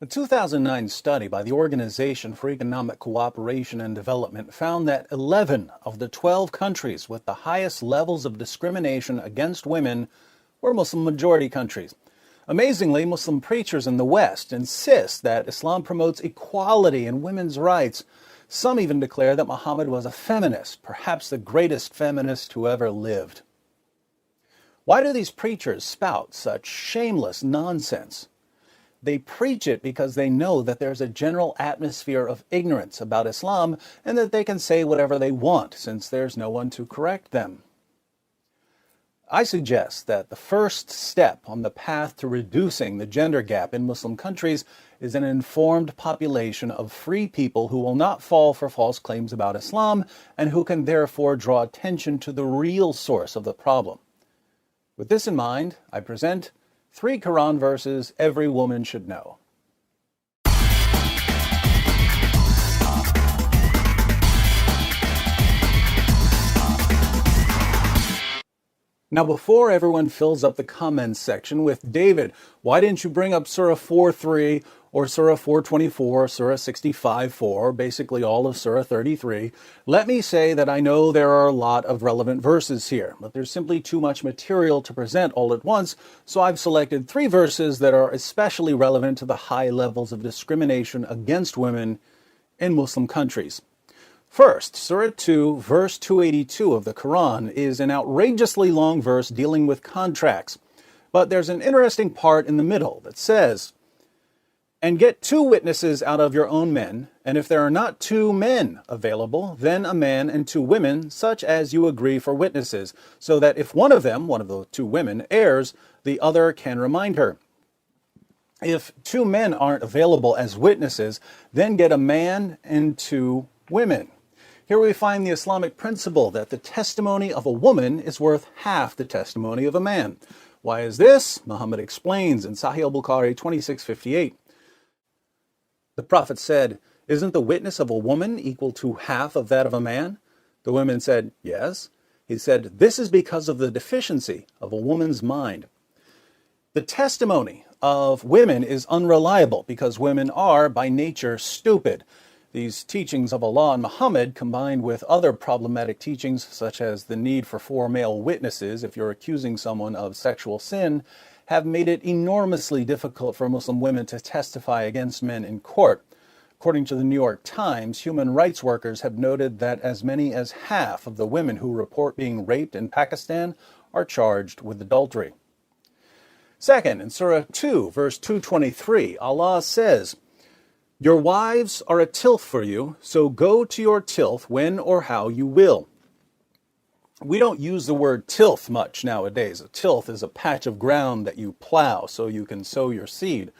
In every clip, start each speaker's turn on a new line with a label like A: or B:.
A: A 2009 study by the Organization for Economic Co-Operation and Development found that 11 of the 12 countries with the highest levels of discrimination against women were Muslim-majority countries. Amazingly, Muslim preachers in the West insist that Islam promotes equality and women's rights. Some even declare that Muhammad was a feminist, perhaps the greatest feminist who ever lived. Why do these preachers spout such shameless nonsense? They preach it because they know that there's a general atmosphere of ignorance about Islam and that they can say whatever they want since there's no one to correct them. I suggest that the first step on the path to reducing the gender gap in Muslim countries is an informed population of free people who will not fall for false claims about Islam and who can therefore draw attention to the real source of the problem. With this in mind, I present 3 Quran verses every woman should know. Now, before everyone fills up the comments section with, David, why didn't you bring up Surah 4:3 or Surah 4:24, Surah 65:4, basically all of Surah 33, let me say that I know there are a lot of relevant verses here, but there's simply too much material to present all at once, so I've selected 3 verses that are especially relevant to the high levels of discrimination against women in Muslim countries. First, Surah 2, verse 282 of the Quran is an outrageously long verse dealing with contracts. But there's an interesting part in the middle that says, "And get 2 witnesses out of your own men, and if there are not 2 men available, then a man and 2 women, such as you agree for witnesses, so that if one of them, one of the 2 women, errs, the other can remind her. If 2 men aren't available as witnesses, then get a man and 2 women." Here we find the Islamic principle that the testimony of a woman is worth half the testimony of a man. Why is this? Muhammad explains in Sahih al-Bukhari 2658. The Prophet said, "Isn't the witness of a woman equal to half of that of a man?" The women said, "Yes." He said, "This is because of the deficiency of a woman's mind." The testimony of women is unreliable because women are, by nature, stupid. These teachings of Allah and Muhammad, combined with other problematic teachings, such as the need for 4 male witnesses if you're accusing someone of sexual sin, have made it enormously difficult for Muslim women to testify against men in court. According to the New York Times, human rights workers have noted that as many as half of the women who report being raped in Pakistan are charged with adultery. Second, in Surah 2, verse 223, Allah says, "Your wives are a tilth for you, so go to your tilth when or how you will." We don't use the word tilth much nowadays. A tilth is a patch of ground that you plow so you can sow your seed.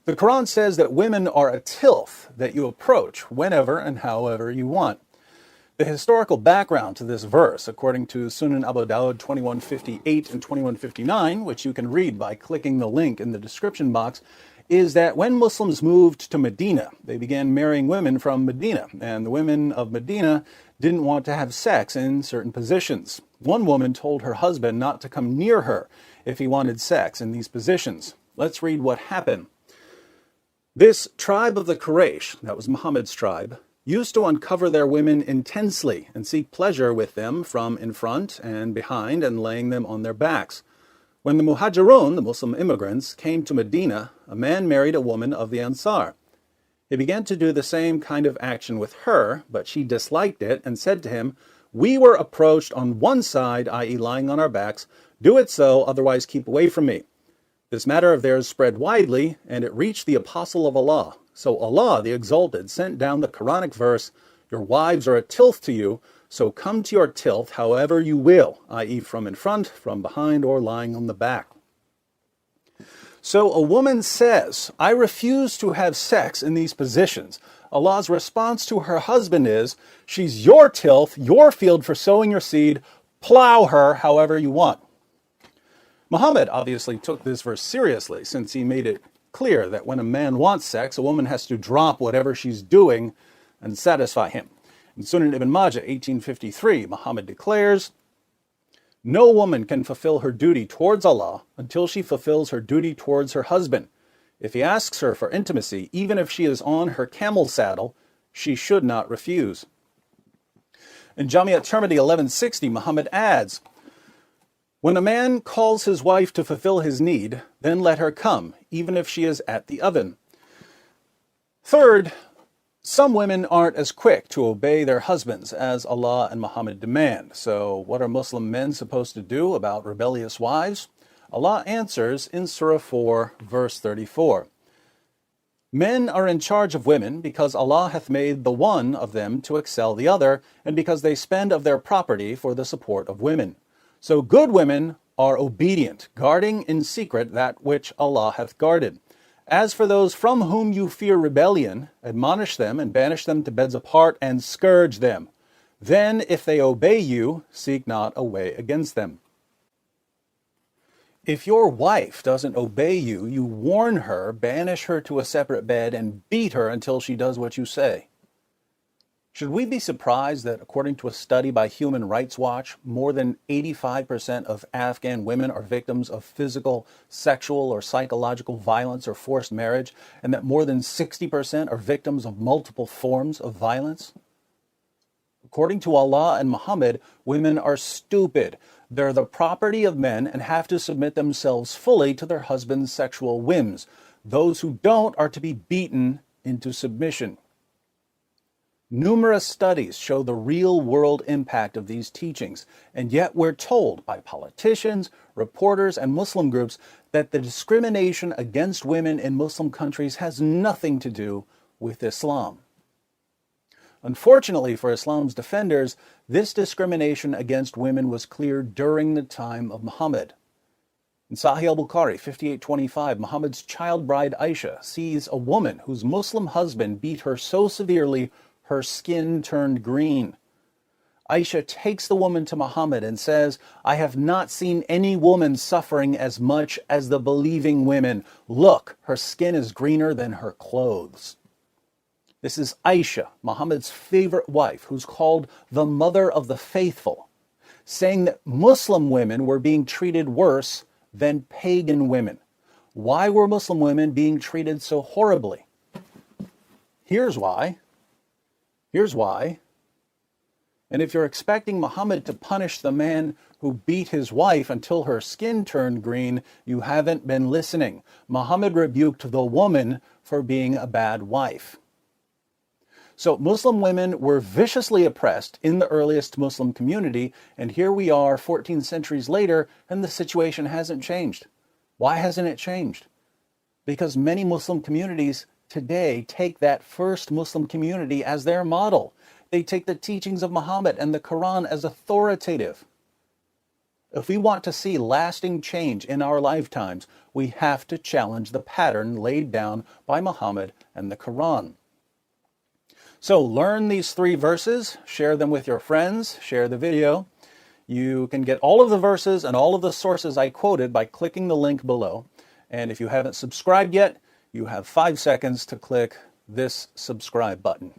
A: The Quran says that women are a tilth that you approach whenever and however you want. The historical background to this verse, according to Sunan Abu Dawud 2158 and 2159, which you can read by clicking the link in the description box, is that when Muslims moved to Medina, they began marrying women from Medina, and the women of Medina didn't want to have sex in certain positions. One woman told her husband not to come near her if he wanted sex in these positions. Let's read what happened. This tribe of the Quraysh, that was Muhammad's tribe, used to uncover their women intensely and seek pleasure with them from in front and behind and laying them on their backs. When the Muhajirun, the Muslim immigrants, came to Medina, a man married a woman of the Ansar. He began to do the same kind of action with her, but she disliked it and said to him, "We were approached on one side, i.e. lying on our backs. Do it so, otherwise keep away from me." This matter of theirs spread widely, and it reached the Apostle of Allah. So Allah, the Exalted, sent down the Quranic verse, "Your wives are a tilth to you, so come to your tilth however you will," i.e. from in front, from behind, or lying on the back. So a woman says, "I refuse to have sex in these positions." Allah's response to her husband is, "She's your tilth, your field for sowing your seed. Plow her however you want." Muhammad obviously took this verse seriously, since he made it clear that when a man wants sex, a woman has to drop whatever she's doing and satisfy him. In Sunan Ibn Majah 1853, Muhammad declares, "No woman can fulfill her duty towards Allah until she fulfills her duty towards her husband. If he asks her for intimacy, even if she is on her camel saddle, she should not refuse. In Jamia Tirmidhi 1160, Muhammad adds, when a man calls his wife to fulfill his need, then let her come, even if she is at the oven. Third, some women aren't as quick to obey their husbands as Allah and Muhammad demand. So what are Muslim men supposed to do about rebellious wives? Allah answers in Surah 4, verse 34. Men are in charge of women because Allah hath made the one of them to excel the other, and because they spend of their property for the support of women. So good women are obedient, guarding in secret that which Allah hath guarded. As for those from whom you fear rebellion, admonish them and banish them to beds apart and scourge them. Then, if they obey you, seek not a way against them. If your wife doesn't obey you, you warn her, banish her to a separate bed, and beat her until she does what you say. Should we be surprised that, according to a study by Human Rights Watch, more than 85% of Afghan women are victims of physical, sexual, or psychological violence or forced marriage, and that more than 60% are victims of multiple forms of violence? According to Allah and Muhammad, women are stupid. They're the property of men and have to submit themselves fully to their husband's sexual whims. Those who don't are to be beaten into submission. Numerous studies show the real-world impact of these teachings, and yet we're told by politicians, reporters, and Muslim groups that the discrimination against women in Muslim countries has nothing to do with Islam. Unfortunately for Islam's defenders, this discrimination against women was clear during the time of Muhammad. In Sahih al-Bukhari 5825, Muhammad's child bride Aisha sees a woman whose Muslim husband beat her so severely her skin turned green. Aisha takes the woman to Muhammad and says, I have not seen any woman suffering as much as the believing women. Look, her skin is greener than her clothes. This is Aisha, Muhammad's favorite wife, who's called the mother of the faithful, saying that Muslim women were being treated worse than pagan women. Why were Muslim women being treated so horribly? Here's why. And if you're expecting Muhammad to punish the man who beat his wife until her skin turned green, you haven't been listening. Muhammad rebuked the woman for being a bad wife. So Muslim women were viciously oppressed in the earliest Muslim community, and here we are 14 centuries later, and the situation hasn't changed. Why hasn't it changed? Because many Muslim communities today take that first Muslim community as their model. They take the teachings of Muhammad and the Quran as authoritative. If we want to see lasting change in our lifetimes, we have to challenge the pattern laid down by Muhammad and the Quran. So learn these 3 verses, share them with your friends, share the video. You can get all of the verses and all of the sources I quoted by clicking the link below. And if you haven't subscribed yet, you have 5 seconds to click this subscribe button.